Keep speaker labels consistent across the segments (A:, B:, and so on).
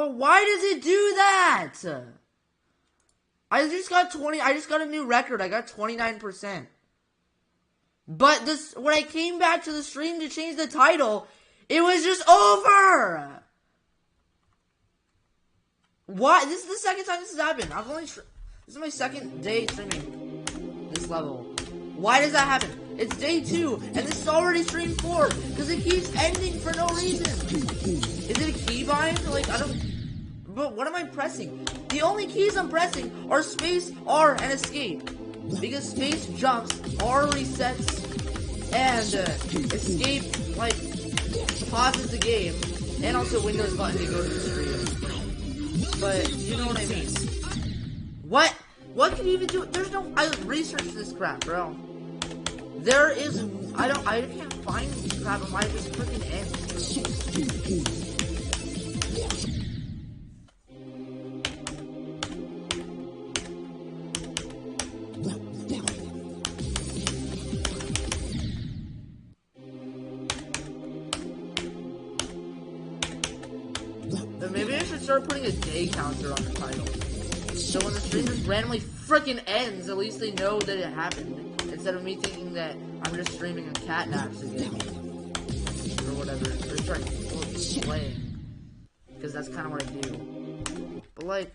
A: Bro, why does it do that? I just got a new record. I got 29%. But when I came back to the stream to change the title, it was just over. Why? This is the second time this has happened. This is my second day streaming this level. Why does that happen? It's day 2, and this is already stream 4, because it keeps ending for no reason. Is it a keybind? Like, I don't... But what am I pressing? The only keys I'm pressing are space, R, and escape. Because space jumps, R resets, and escape, like, pauses the game, and also Windows button to go to the stream. But, you know what I mean. What? What can you even do? There's no... I researched this crap, bro. There is... I can't find crap on why it just freaking ends. Then maybe I should start putting a day counter on the title. So when the stream just randomly freaking ends, at least they know that it happened. Instead of me thinking that I'm just streaming a cat naps again. Or whatever. Or start playing. Because that's kind of what I do. But like,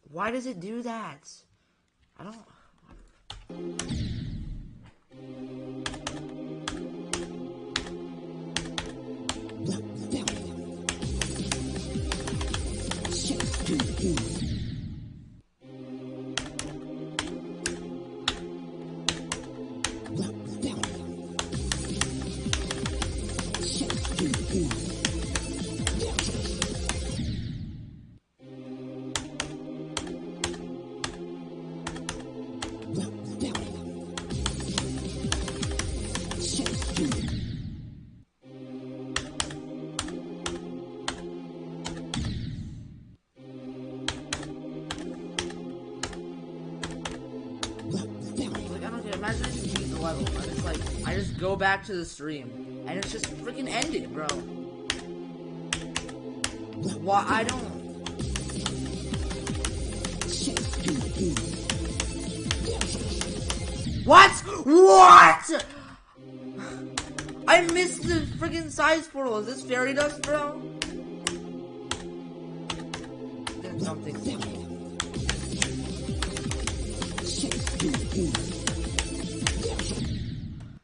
A: why does it do that? I don't... Imagine I just beat the level, and it's like, I just go back to the stream, and it's just freaking ended, bro. Why, I don't... What? What? I missed the freaking size portal. Is this fairy dust, bro? There's something.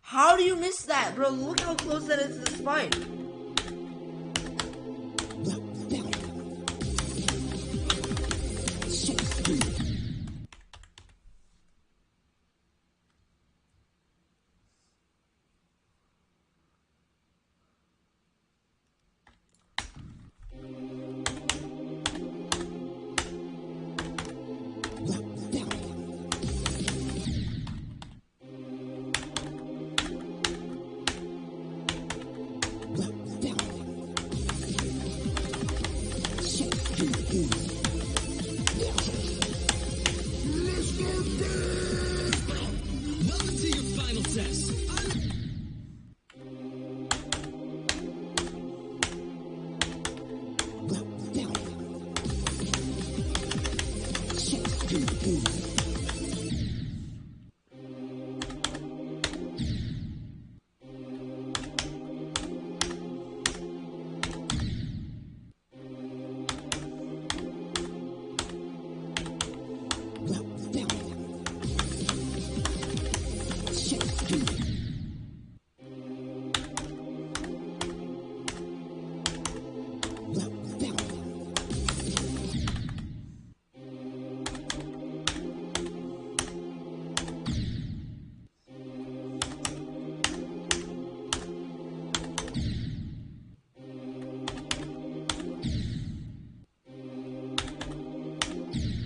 A: How do you miss that, bro? Look how close that is to the spike.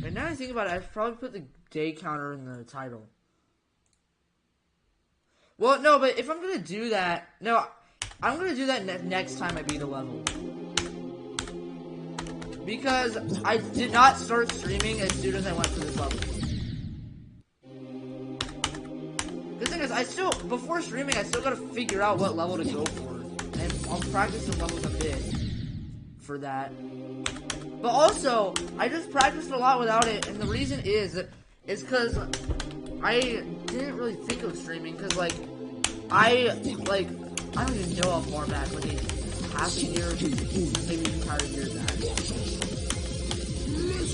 A: And now I think about it, I should probably put the day counter in the title. Well, no, but if I'm gonna do that, no, I'm gonna do that next time I beat a level. Because I did not start streaming as soon as I went through this level. The thing is, before streaming, I still gotta figure out what level to go for. And I'll practice the levels a bit for that. But also, I just practiced a lot without it, and the reason is because I didn't really think of streaming, because, like, I don't even know how far back, like, half a year, maybe an entire year back.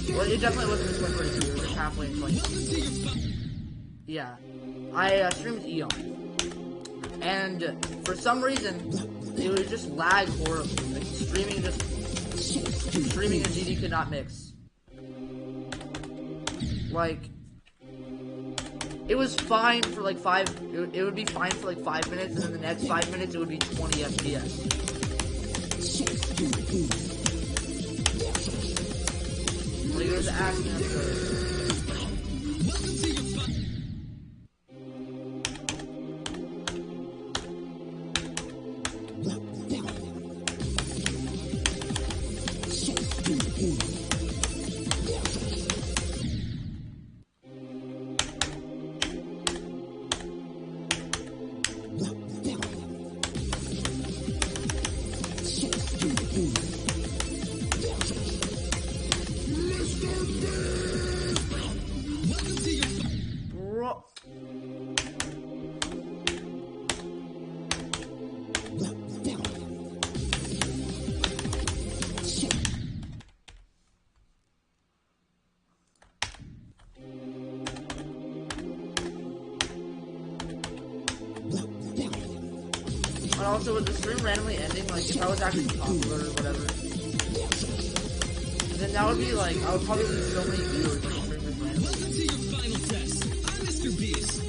A: Well, it definitely wasn't this much for a year, it was like halfway in 2020. Yeah. I streamed Eon. And for some reason, it would just lag horribly. Like, streaming and GD could not mix. Like, it was fine for like it would be fine for like 5 minutes, and then the next 5 minutes it would be 20 FPS. Like, it was asking us for But also, with the stream randomly ending, like, if I was actually popular or whatever, then that would be like, I would probably lose so many viewers if the stream was randomly.
B: Welcome to your final test. I'm Mr. Beast.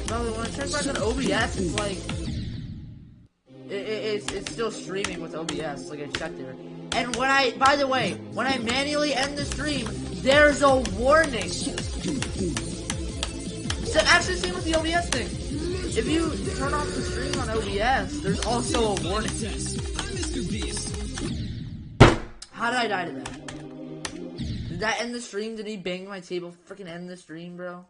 A: No, when I check back on OBS, it's like, it's still streaming with OBS, like I checked there. And when by the way, when I manually end the stream, there's a warning. So actually, same with the OBS thing. If you turn off the stream on OBS, there's also a warning. How did I die to that? Did that end the stream? Did he bang my table? Freaking end the stream, bro.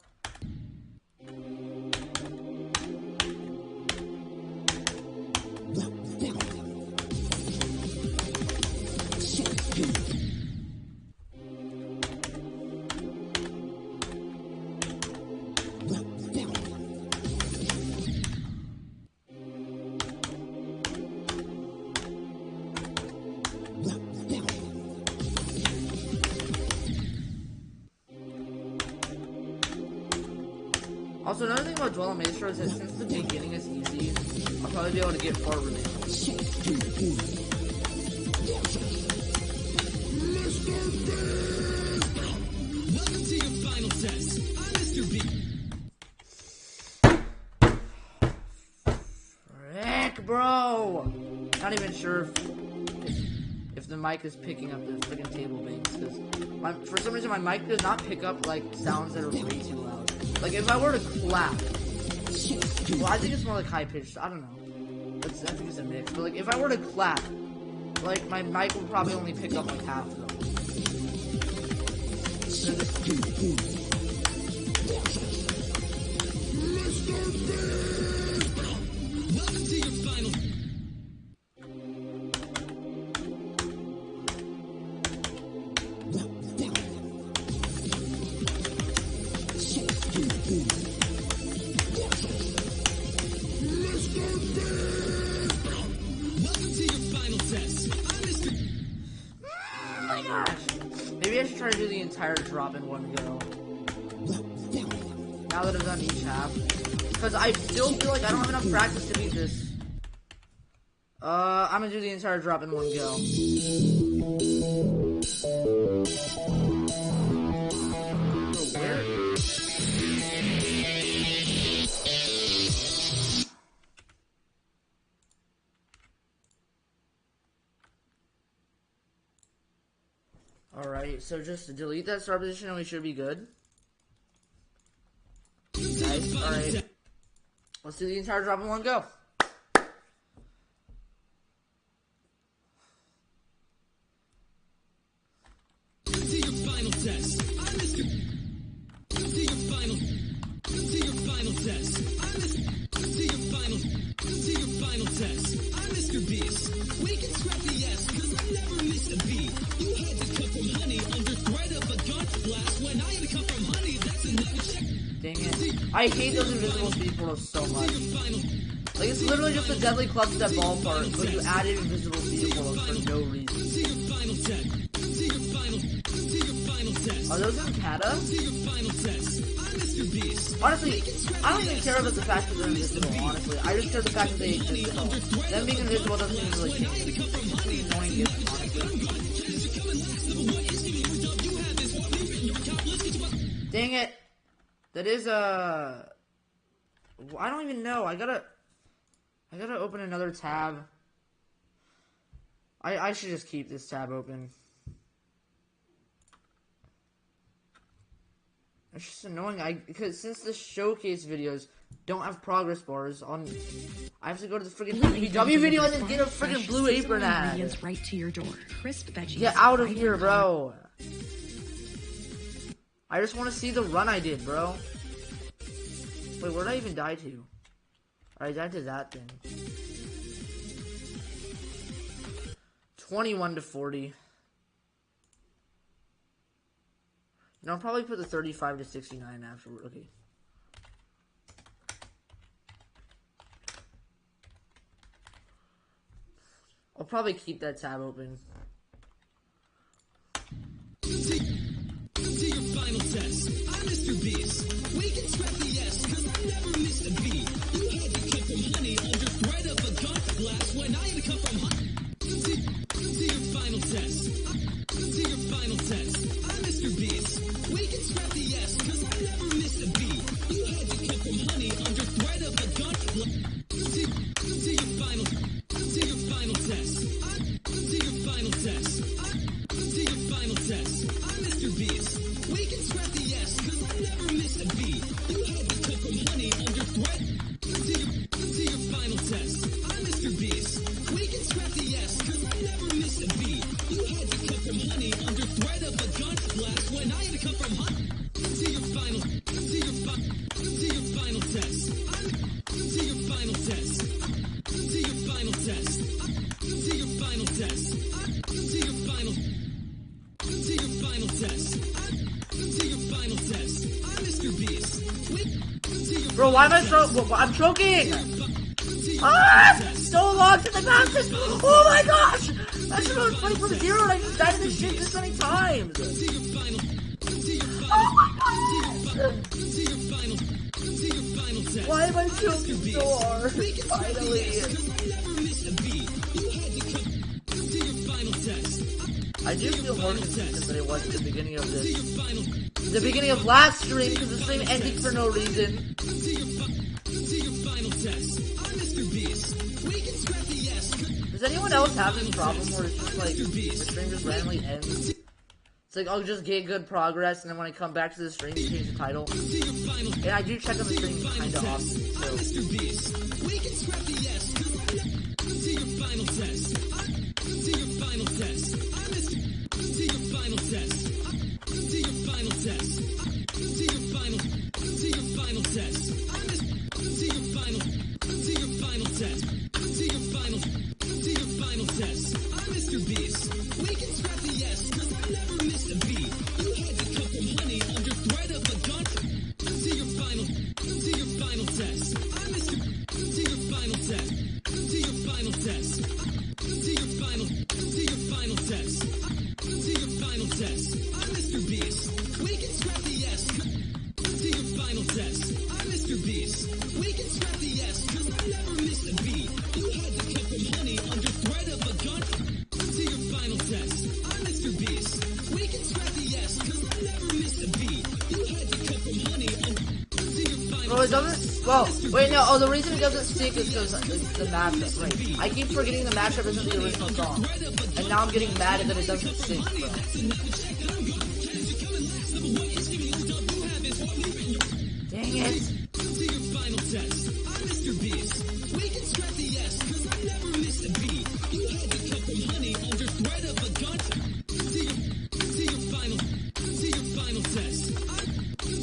A: Also, another thing about Dwell on Maestro is that since the beginning is easy, I'll probably be able to get far remains.
B: Welcome to your final test. I'm Mr. B.
A: Frick, bro! Not even sure if the mic is picking up the freaking table bangs, because for some reason my mic does not pick up, like, sounds that are way too loud. Like, if I were to clap, well, I think it's more like high-pitched, I don't know. I think it's a mix, but, like, if I were to clap, like, my mic would probably only pick up, like, half of them.
B: Welcome to your final.
A: Maybe I should try to do the entire drop in one go. Now that I've done each half. Because I still feel like I don't have enough practice to beat this. I'm gonna do the entire drop in one go. Where? Alright, so just delete that start position and we should be good. Nice, alright. Let's do the entire drop in one go.
B: To your final test. I'm Mr. To your final. To
A: I hate those invisible speed portals so much. Like, it's literally just a deadly clutch step ball part, but you added invisible speed portals for no reason. Are those in Kata? Honestly, I don't even care about the fact that they're invisible, honestly. I just care the fact that they exist at all. Them being invisible doesn't even really change it. It's pretty annoying gift, honestly. Dang it. That is I don't even know. I gotta open another tab. I should just keep this tab open. It's just annoying. Because since the showcase videos don't have progress bars on, I have to go to the freaking BBW video and then get a freaking Blue Apron ad.
C: Right to your door. Crisp veggies.
A: Get out of here, bro. I just want to see the run I did, bro. Wait, where did I even die to? I died to that thing. 21-40. No, I'll probably put the 35-69 afterward. Okay. I'll probably keep that tab open.
B: To your final test, I'm Mr. Beast. We can scrap the S, cause I never missed a beat. You had to cut from honey under threat of a gun blast when I had to cut from honey. To your final test. To your final test, I'm Mr. Beast. We can scrap the S, cause I never missed a beat. You had to cut from honey under threat of a gun blast. To your final test. To your final test. To your final test, I'm Mr. Beast. We can scrap the S, cause I never missed a beat. You had to cut from honey under threat. To your final test, I'm Mr. Beast. We can scrap the S, cause I never missed a beat. You had to cut from honey under threat of a gun blast when I had to cut from honey. To your final test. To your final test. To your final test. To your final test. To your final test. To your final test. To your final test. I'm Mr. Beast.
A: Bro, why am I I'm choking! Ah! So long to the mountain! Oh my gosh! I should have played from zero and I just died in this shit this many times! Oh my god! Why am I choking so hard? Finally! I do feel more consistent than it was at the beginning of this. The beginning of last stream, because the stream ended for no reason. Does anyone else have this problem where it's just like, the stream just randomly ends? It's like, I'll just get good progress, and then when I come back to the stream, you change the title. And I do check on the stream kinda often, so. To your final test. To your final test. To your final test. To your final test. To your final test. To your final test. To your final test. I'm Mr. Beast. We can scrap the S, cause I never missed a beat. You had to cut from honey under threat of a gun. To your final test. I'm Mr. To your final test. To your final test. To your final test. To your final test. I'm Mr. Beast. We can scrap the S. To your final test. I'm Mr. Beast. We can scrap the S, cause I never missed a beat. You had to cut from honey under threat of a gun. To your final test. I'm Mr. Beast. We can scrap the S, cause I never missed a beat. You had to cut from honey under. Bro, it doesn't. Well, wait, no. Oh, the reason it doesn't stick is because it's the mashup, right? I keep forgetting the mashup isn't the original song, and now I'm getting mad that it doesn't stick, bro. Dang it! To your final test, I'm Mr. Beast. We can scrap the S, cause I never missed a beat. You had to cut from honey under threat of a gun. To your final test. To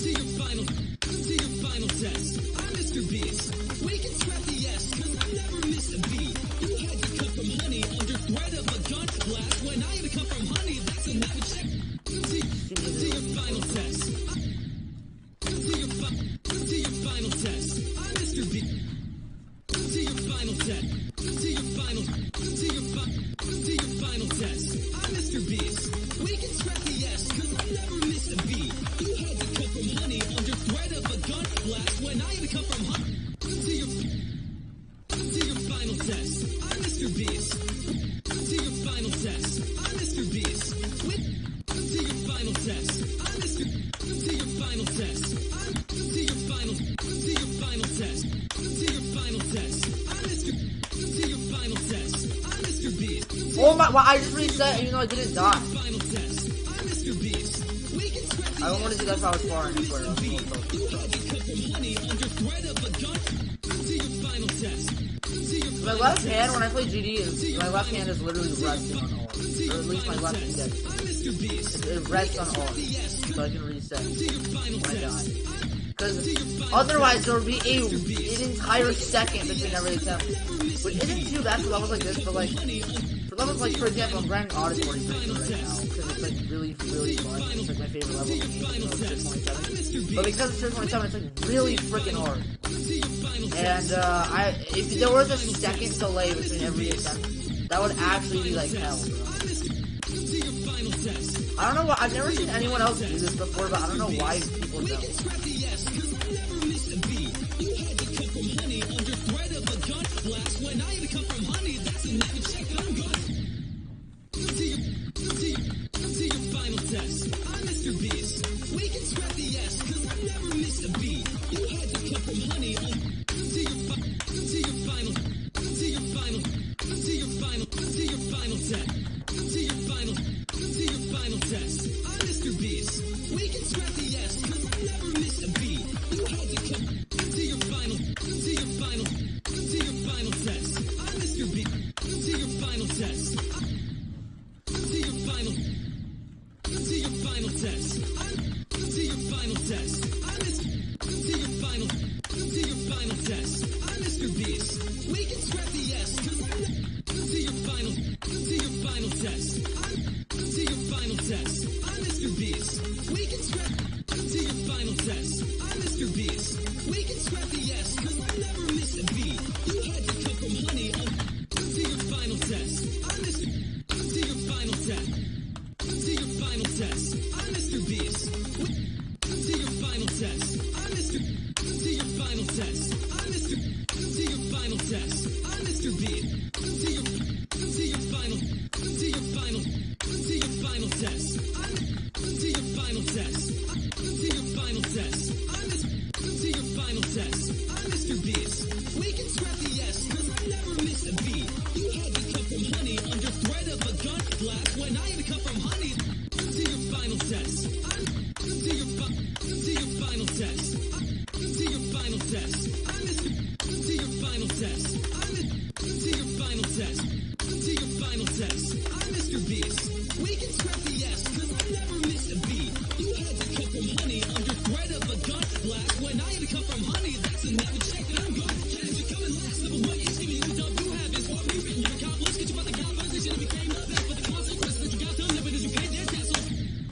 A: your final test. I'm Mr. Beast. We can scrap the S, cause I never missed a beat. You had to cut from honey under threat of a gun blast when I had to cut from honey. That's another check. To your final test. To your final
B: missed a beat. You had to cut from honey under threat of a gun blast when I had to cut from honey. To your final test, I'm Mr. Beast. To your final test, I'm Mr. Beast. To your final test, I'm Mr. To your final test, to your final test, to your final test, I'm Mr. To your final test, I'm Mr. Beast.
A: Oh my! Well, I just reset even though I didn't die.
B: Final test, I'm Mr. Beast. We can scrap the
A: I don't want to do that if I was far and swear.
B: you had to cut from honey under threat of a gun. To your final test.
A: My left hand when I play GD, my left hand is literally resting on R, or at least my left index. It rests on R, so I can reset when I die. Because otherwise there would be an entire second between every attempt, which isn't too bad for levels like this. But like for levels like, for example, I'm grinding Auditory Printer right now because it's like really fun. It's like my favorite level in the game. It's Tier 27, but because it's Tier 27, it's like really freaking hard. And if there was a second delay between every attempt, that would actually be like hell, bro. I don't know why, I've never seen anyone else do this before, but I don't know why people don't.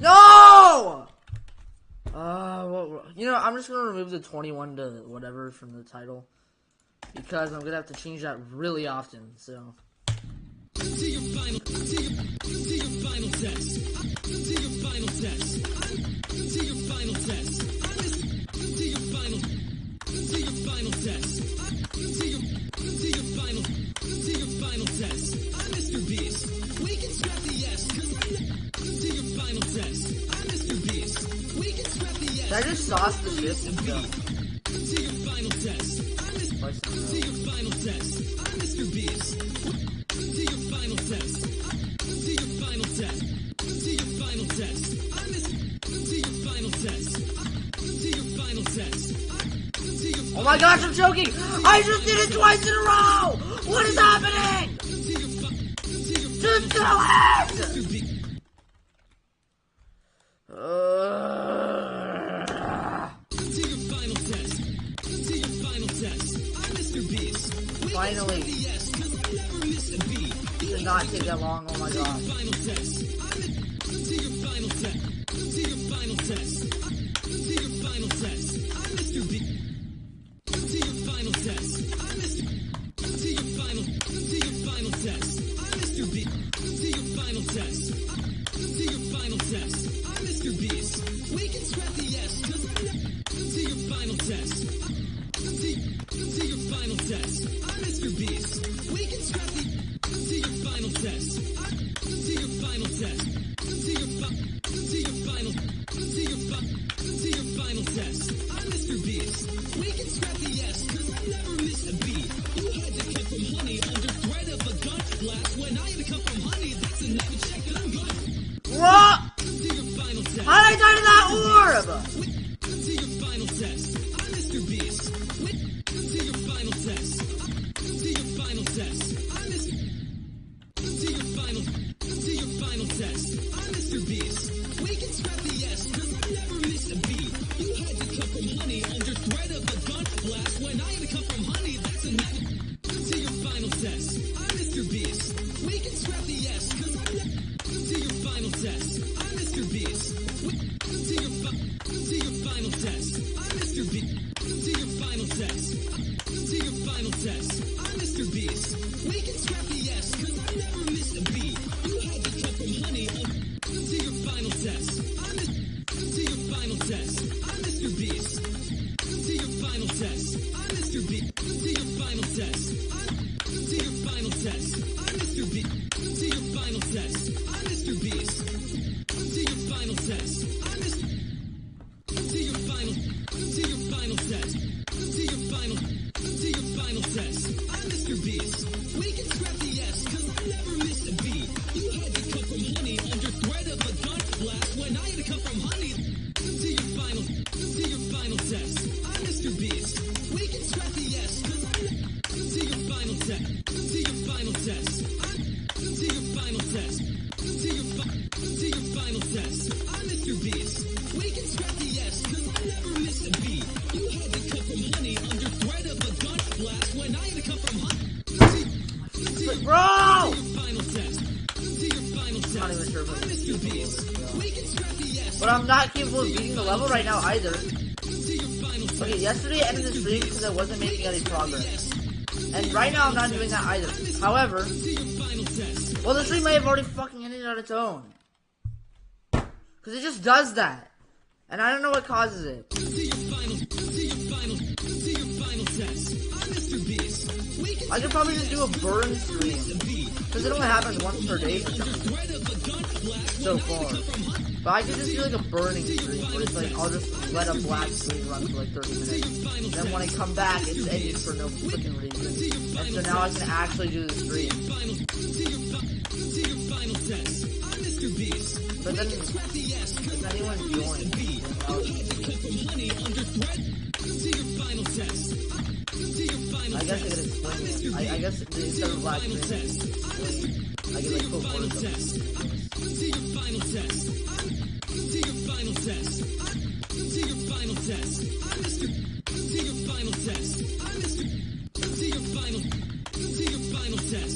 A: No! You know, I'm just gonna remove the 21 to whatever from the title because I'm gonna have to change that really often. So. To your final test. To your final test. To your final test. To your final test. To your final test. I'm Mr. Beast. We can scrap the S. To your final test. I'm Mr. Beast. We can scrap the S. Did I just sauce the shit and go? To your final test. To your final test. I'm Mr. Beast. To your final test. To your final test. To your final test. To your final test. To your final test. Oh my gosh, I'm choking! I just did it twice in a row! What is happening? Just do it! To your final test. To your final test. Mr. Beast. Finally. Did not take that long, oh my god. To your final test. To your final test. To your final test. I'm Mr. B. To your final test. To your final test. I'm Mr. B. To your final test. To your final test. I'm Mr. Beast. I died of that orb?
B: To your final test. I'm Mr. Beast. To your final test. To your final test. I'm Mr. To your final test. I'm Mr. Beast. We can scrap the S, cause I never missed a beat. You had to cut from honey under threat of a gun blast. When I had to cut from honey, that's a never. To your final test. I'm Mr. Beast. We can scrap the S, cause I never. To your final test. I'm Mr. Beast. To your final test. I'm Mr. Beast. To your final test. To your final test. I'm Mr. Beast. We can scrap the S, cause I never missed a beat. You had to cut from honey to your final test. To your final test. I'm Mr. Beast. To your final test. I'm Mr. Beast. To your final test. To your final test. I'm Mr. Beast. To your final test. I'm Mr. Beast. To your final test. I'm Mr. To your final test. To your final test. I'm Mr. Beast. We can scrap the S, cause I never missed a beat. You had to cut from honey under threat of a gun blast. When I had to cut from honey to your final test. I'm Mr. Beast. We can scrap the S, cause I to your final test. To your final test. To your final test. To your final test. I'm Mr. Beast. We can scrap the S, cause I never missed a beat. You had to cut from honey under threat of a gun blast. When I had to cut from honey
A: Bro!
B: final test. To your final test.
A: I'm not even sure if
B: I'm Mr. Beast. We can scrap the S.
A: But I'm not capable of beating the level right now either.
B: To your final test.
A: Okay, yesterday I ended the stream because I wasn't making any progress. And right now I'm not doing that either. However,
B: To your final test.
A: well, the stream may have already fucking ended on its own. Because it just does that. And I don't know what causes it.
B: To your final test. I'm Mr. Beast. We can
A: I could probably just do a burn stream. Because it only happens once per day for something.
B: threat of a gun blast.
A: So far. But I could just do like a burning stream where it's like I'll just let a black screen run for like 30 minutes. Then when I come back, it's ended for no freaking reason. And so now I can actually do the stream.
B: To your final test. I'm Mr. Beast.
A: But then,
B: Scrap the S.
A: if anyone joins, then I'll
B: Cut from honey under threat. To your final test. To your final
A: I guess I could explain it. I guess instead of black screen, I could like put words up.
B: test. To your final test. To your final test. To your final test. I'm Mr. To your final test. I'm Mr. To your final test.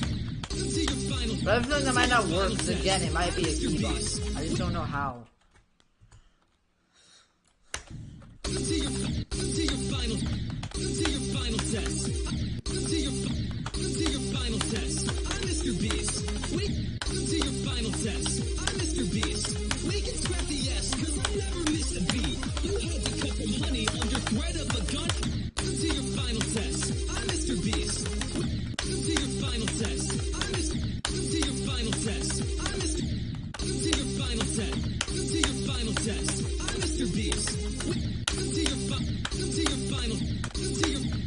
B: To your final
A: But I have a feeling that might not work, because again, it might be a keyboard. I just don't know how.
B: to your final test. To your final test. I'm Mr. Beast. To your final test. I'm Mr. Beast. We can scrap the S, cause I never missed a beat. You had to cut from honey under threat of a gun. To your final test. I'm Mr. Beast. To your final test. To your final test. I'm Mr. To your final test. To your final test. I'm Mr. Beast.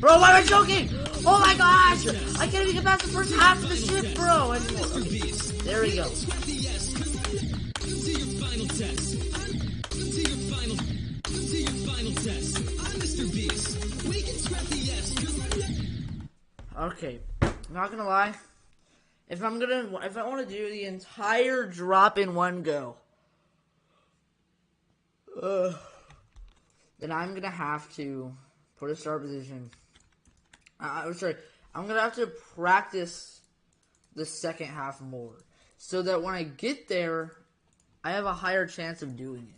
A: Bro, why am I choking? Oh my gosh! I can't even get past the first half of the ship, bro! Anymore. Okay. There we go. Okay, I'm not gonna lie. If I want to do the entire drop in one go, then I'm gonna have to put a start position. I'm sorry, I'm gonna have to practice the second half more, so that when I get there, I have a higher chance of doing it.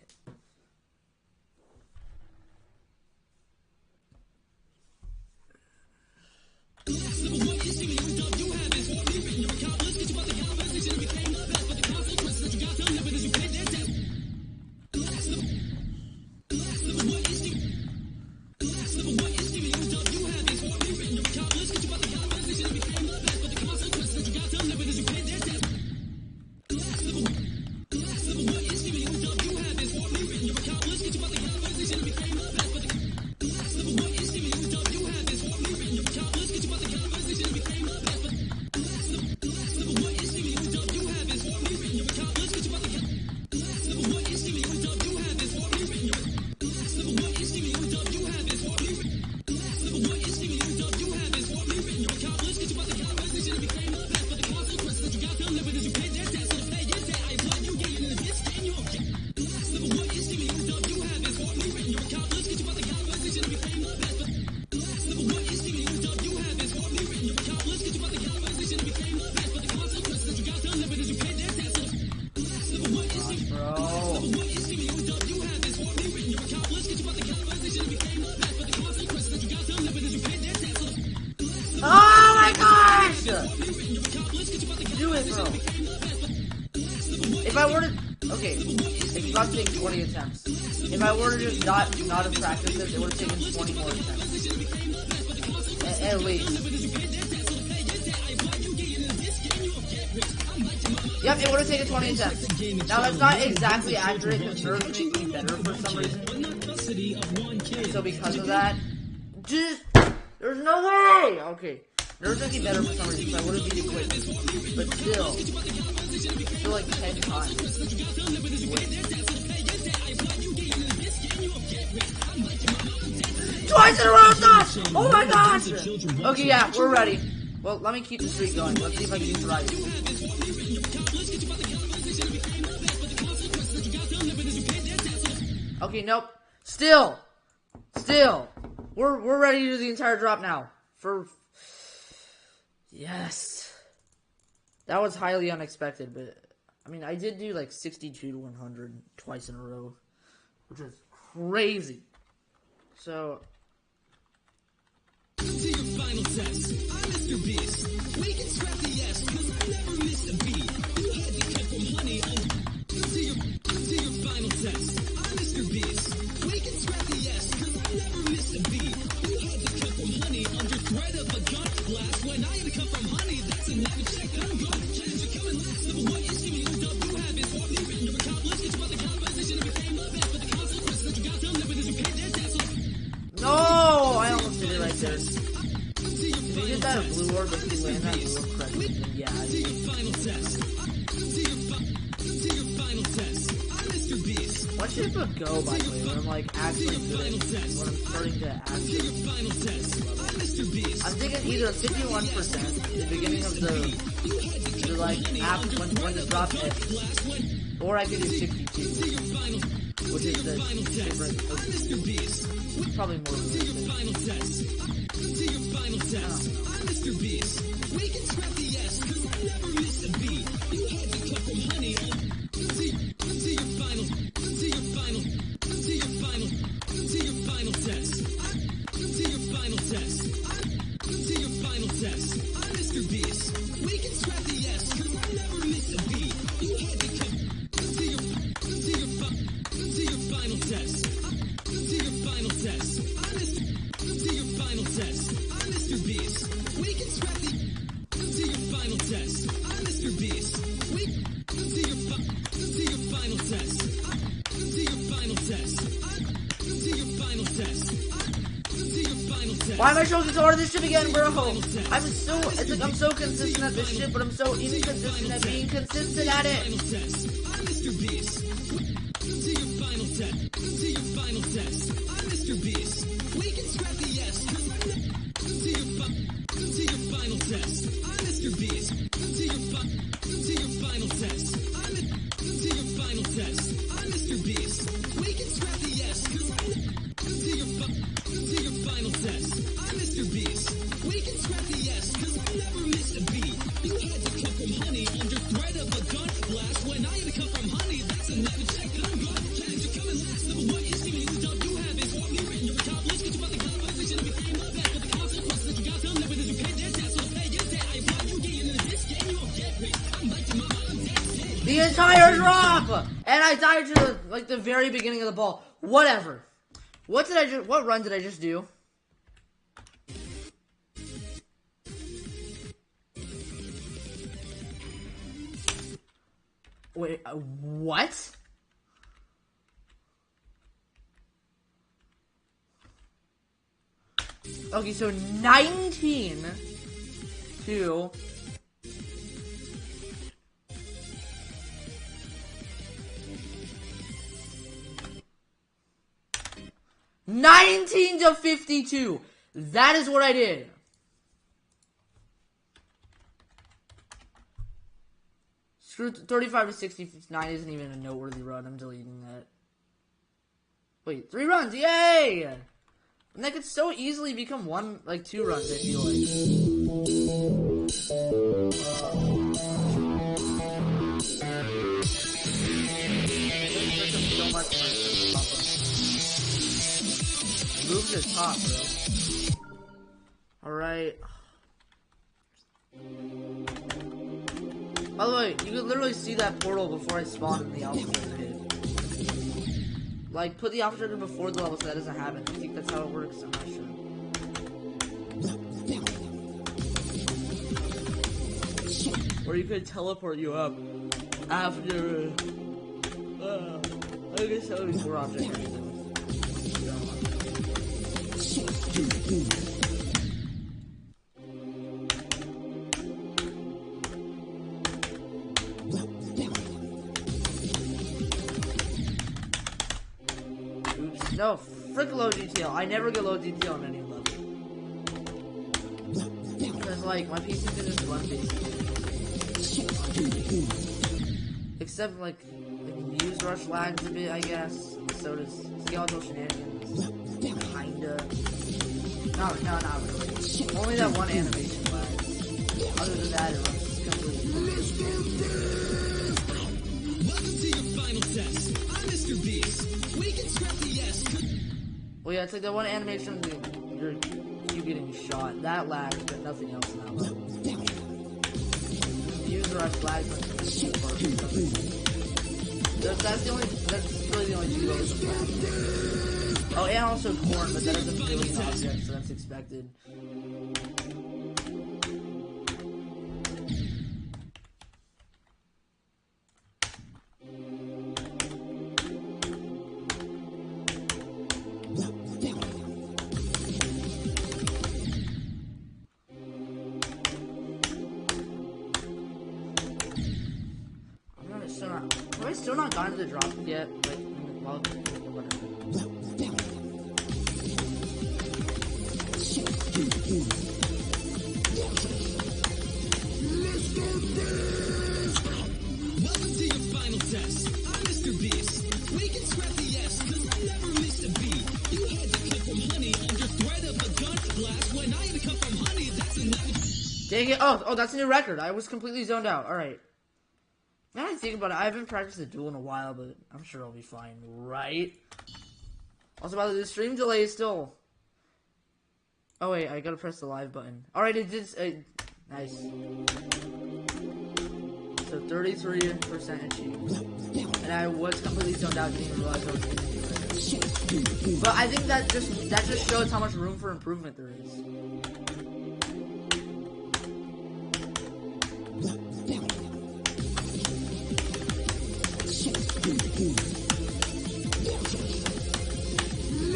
A: No. If I were to, okay, it's about to take 20 attempts. If I were to just not have practiced this, it would have taken 20 more attempts. At least. Yep, it would have taken 20 attempts. Now that's not exactly accurate because nerves make me better for some reason. So because of that, just, there's no way! Okay. Nerves make me better for some reason, so I would have beat it quick. But still like 10 times. Twice in a row, gosh! Oh my gosh! Okay, yeah, we're ready. Well, let me keep the streak going. Let's see if I can do it right. Okay, nope. Still. We're ready to do the entire drop now. Yes. That was highly unexpected, but I mean, I did do like 62 to 100 twice in a row, which is crazy. So,
B: To your final test, I'm Mr. Beast. We can scrap the S, cause I never missed a beat. You had to cut from honey on. To your final test, I'm Mr. Beast. We can scrap the S, cause I never missed a beat. You had to cut from honey under threat of a gun blast. When I had to cut from honey, that's another check. I'm gone. Challenge you coming last. Number one issue you don't you have is what you written to accomplish. It's about the composition of became the best, but the consequences that you got them never did you pay their debts.
A: no! I almost did it right there. If you did that blue orb, if you land that blue orb correctly, then yeah, I did.
B: Final test. To your final test. I'm Mr. Beast.
A: What should it go, by the way, when I'm like actually good at, when I'm starting to actually,
B: Final test. I'm Mr. Beast.
A: I'm thinking either 51% at the beginning of the like, after when the drop ends, or I could do 62, which is the different, probably more realistic.
B: Final test. To your final test. I'm Mr. Beast. We can scrap the S, cause I never missed a beat. You had to cut from honey on. To your final test. To your final test. To your final test. I'm Mr. Beast. We can scrap the S, cause I never missed a beat. You had to cut to your final test. To your final test. To your final test. I'm Mr. Beast. We can scrap the to your final test. I'm Mr. Beast. We to your final test. To your final test. To your final test. To your final test.
A: Why am I so hard at this shit again, bro? It's like I'm so consistent at this shit, but I'm so inconsistent at being consistent at it.
B: Final test. I'm Mr. Beast. To your final test. To your final test. I'm Mr. Beast. We can scrap the S. To your final test. I'm Mr. Beast. To your final test. To your final test. I'm Mr. Beast. We can scrap the S. To your final test. I'm Mr. Beast. We can scrap the S. Cause I never missed a beat. You had to cut from honey under threat of a gun blast. When I had to cut from honey, that's another check. I'm gone. Challenge you coming last. Number one issue you don't you have is what you written to accomplish. Cause you about the composition of became the best, but the consequences that you got them never did you pay their debts. So pay your debt. I want you getting into this game. You won't get rich. I'm like your mama. I'm dead.
A: The entire drop! And I died to the very beginning of the ball. Whatever. What run did I just do? Wait, what? Okay, so 19 to 19 to 52. That is what I did. Screw 35 to 69 isn't even a noteworthy run. I'm deleting that. Wait, 3 runs. Yay! And that could so easily become 2 runs, I feel like. So much move to the top, bro. Alright. By the way, you can literally see that portal before I spawn in the alpha cave. Like, put the alpha trigger before the level so that doesn't happen. I think that's how it works, I'm not sure. Or you could teleport you up after, I guess that would be more object. Oops, no, frick low GTL. I never get low GTL on any level. Because, like, my PC can just run basically. Except, like Muse Rush lags a bit, I guess. So does Skeletal Shenanigans. Kinda. No, not really. Only that one animation lags. Other than that, it runs completely.
B: Welcome to your final test. I'm Mr. Beast. We can scrap the yes.
A: Well, yeah, it's like that one animation that you getting shot. That lags, but nothing else in that level. Muse Rush lags like that's really the only two levels of lag. Oh, and also corn, but that isn't really an object, so that's expected. Have I still not gotten to the drop yet? Like, well, whatever.
B: Welcome to your final test. I'm Mr. Beast. We can scrap the yes, cause I never missed a beat. You had to cut from honey under threat of a gun blast. When I had to cut from honey, that's another.
A: Dang it! Oh, that's a new record. I was completely zoned out. All right. Now I think about it, I haven't practiced the duel in a while, but I'm sure I'll be fine, right? Also, by the way, the stream delay is still. Oh wait, I gotta press the live button. All right, it did. Nice. So 33% achieved, and I was completely zoned out, didn't even realize I was gonna do it. But I think that just shows how much room for improvement there is.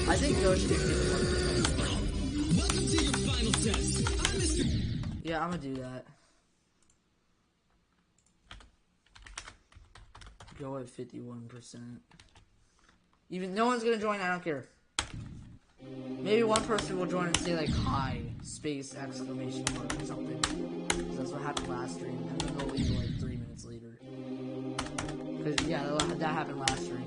A: I think Joe should be 51%.
B: Welcome to your final test. I'm Mr.
A: Yeah, I'm gonna do that. Go at 51%. Even no one's gonna join, I don't care. Maybe one person will join and say like hi, space, exclamation mark or something. Because that's what happened last stream, and then they'll leave like 3 minutes later. Because yeah, that happened last stream.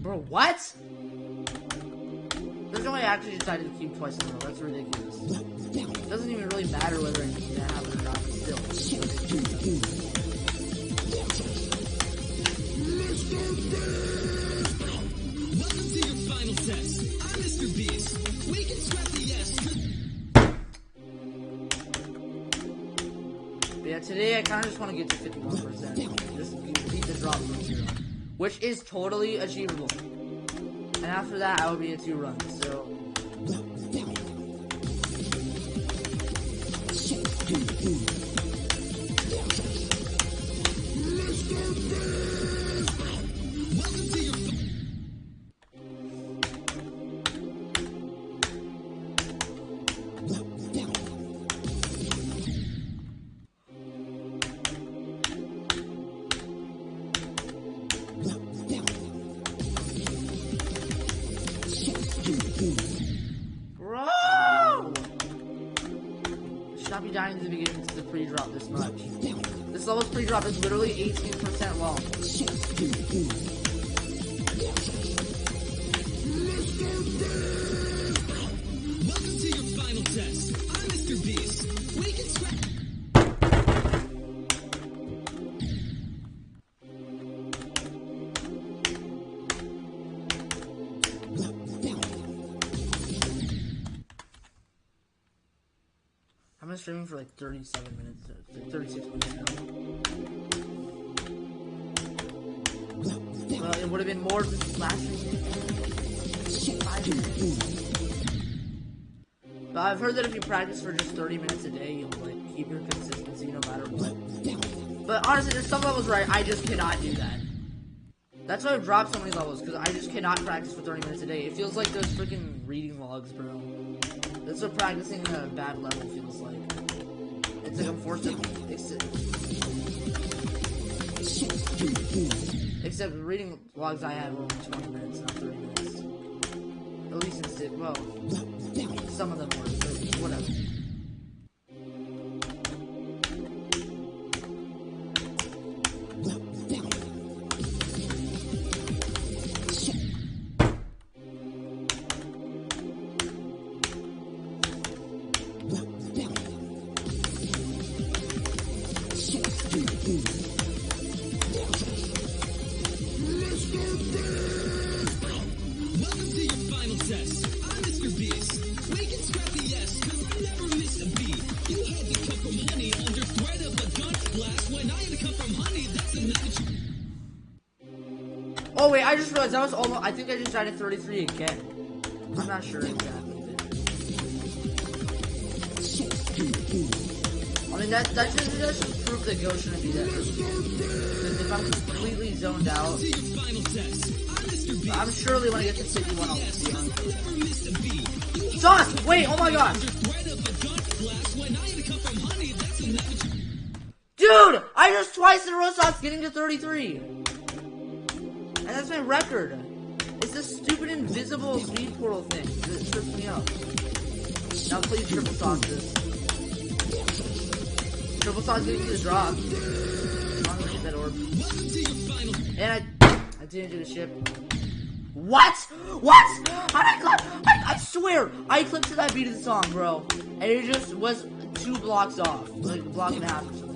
A: Bro, what? There's no way I actually decided to keep twice in a row. That's ridiculous. It doesn't even really matter whether it can happen or not, but still.
B: Welcome to your final test. I'm Mr. Beast. We can scrap the yes.
A: But yeah, today I kind of just want to get to 51%. Just beat the drop from 0. Which is totally achievable. And after that, I will be at 2 runs, so.
B: Welcome to your
A: Bro! Should not be dying at the beginning to the pre-drop this much. This level's pre-drop is literally 18% long. I've been streaming for like 37 minutes, 36 minutes now. Well, it would have been more if this last stream. But I've heard that if you practice for just 30 minutes a day, you'll like keep your consistency no matter what. But honestly, there's some levels where I just cannot do that. That's why I've dropped so many levels, because I just cannot practice for 30 minutes a day. It feels like those freaking reading logs, bro. That's what practicing at a bad level feels like. It's like I'm forced to except the reading logs I have were only 20 minutes, not 30 minutes. At least it's, well, some of them were, but whatever.
B: Welcome to your final test. I'm Mr. Beast. We can scrap the S, cause I never missed a beat. You had to cut from honey under threat of a gun blast. When I had to cut from honey, that's another.
A: Oh wait, I just realized that was almost. I think I just died at 33 again. I'm not sure exactly. I mean that's just proof that Go shouldn't be there. Because if I'm completely zoned out, I'm surely when I get to 51 I'll be on. Sauce! Wait, oh my god! Dude! I just twice in a row Sauce getting to 33! And that's my record. It's this stupid invisible speed portal thing that trips me up. Now please triple sauce this. Triple sauce getting to the drop. I'm gonna get that orb. And I didn't do the ship. What? What? How did I clip? I swear, I clipped to that beat of the song, bro. And it just was 2 blocks off. Like a block and a half or something.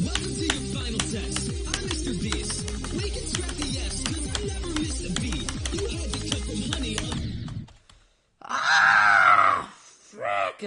B: Welcome to your final test. I'm Mr. Beast. We can scrap the S, cause I never missed a beat. You had to cut from honey on.
A: Ah! Frick!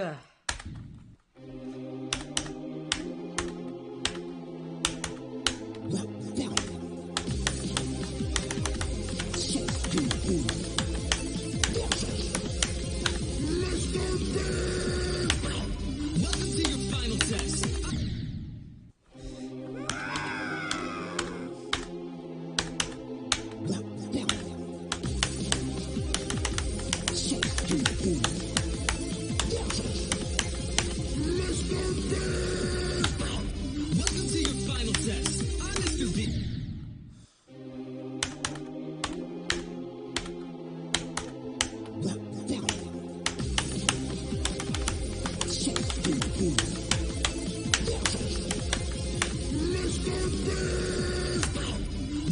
B: Welcome to your final test. Welcome to your final test. I'm Mr. B.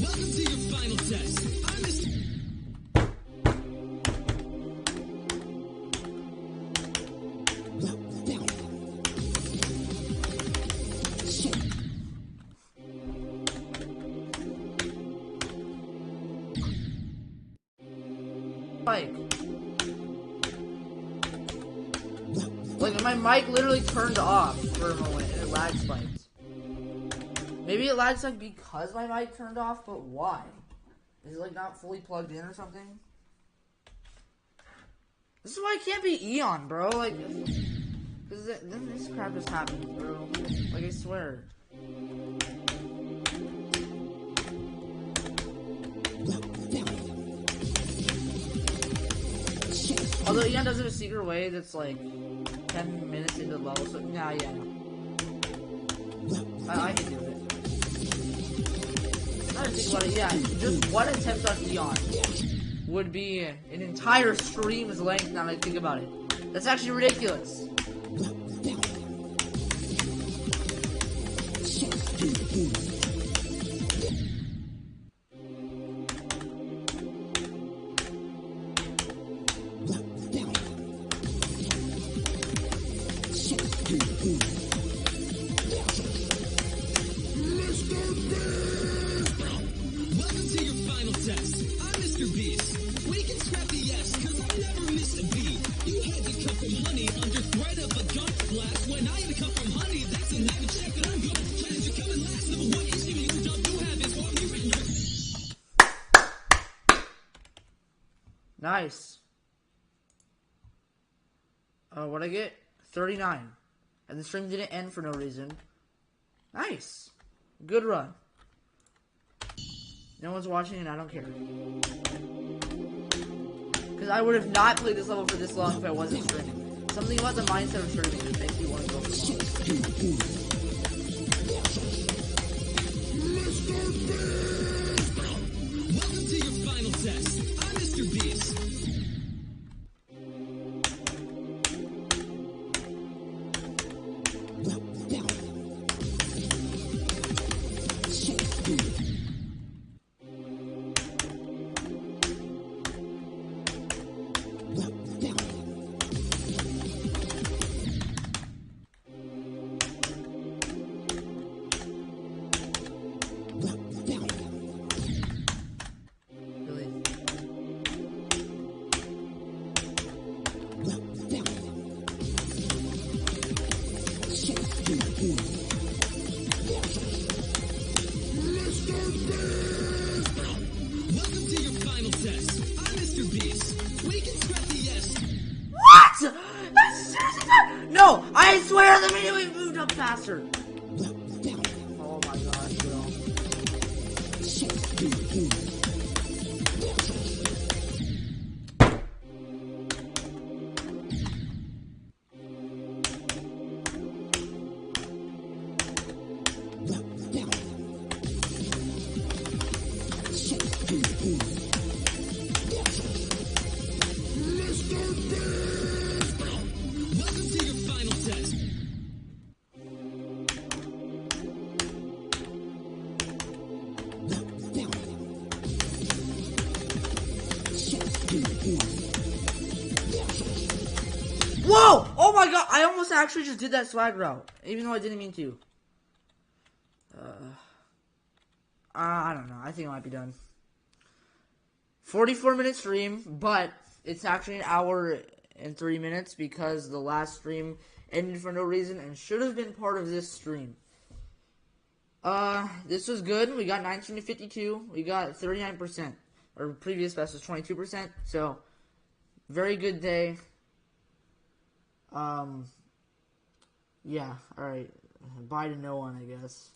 B: Welcome to your final test. I'm Mr.
A: Mic. Like my mic literally turned off for a moment and it lag spiked. Maybe it lag spiked because my mic turned off, but why? Is it like not fully plugged in or something? This is why I can't be Eon, bro. Like, cause then this crap just happens, bro. Like I swear. Although Eon does it a secret way that's like 10 minutes into the level, so nah, yeah. I can do it. Now that I think about it, yeah, just one attempt on Eon would be an entire stream's length now that I think about it. That's actually ridiculous.
B: Welcome to your
A: Nice. What'd I get? 39. And the stream didn't end for no reason. Nice. Good run. No one's watching and I don't care. Because I would have not played this level for this long if I wasn't streaming. Something about the mindset of streaming just makes you want to go for long.
B: Welcome to your final test. I'm Mr. Beast.
A: Really.
B: Welcome to your final test. I'm Mr. Beast. We can scrap the yes.
A: What? That's seriously not. No, I swear the video we moved up faster. Oh my gosh, bro.
B: Welcome to your final test.
A: Whoa! Oh my god, I almost actually just did that swag route, even though I didn't mean to. I don't know. I think I might be done. 44-minute stream, but it's actually an hour and 3 minutes because the last stream ended for no reason and should have been part of this stream. This was good. We got 19 to 52. We got 39%. Our previous best was 22%. So, very good day. Yeah, alright. Bye to no one, I guess.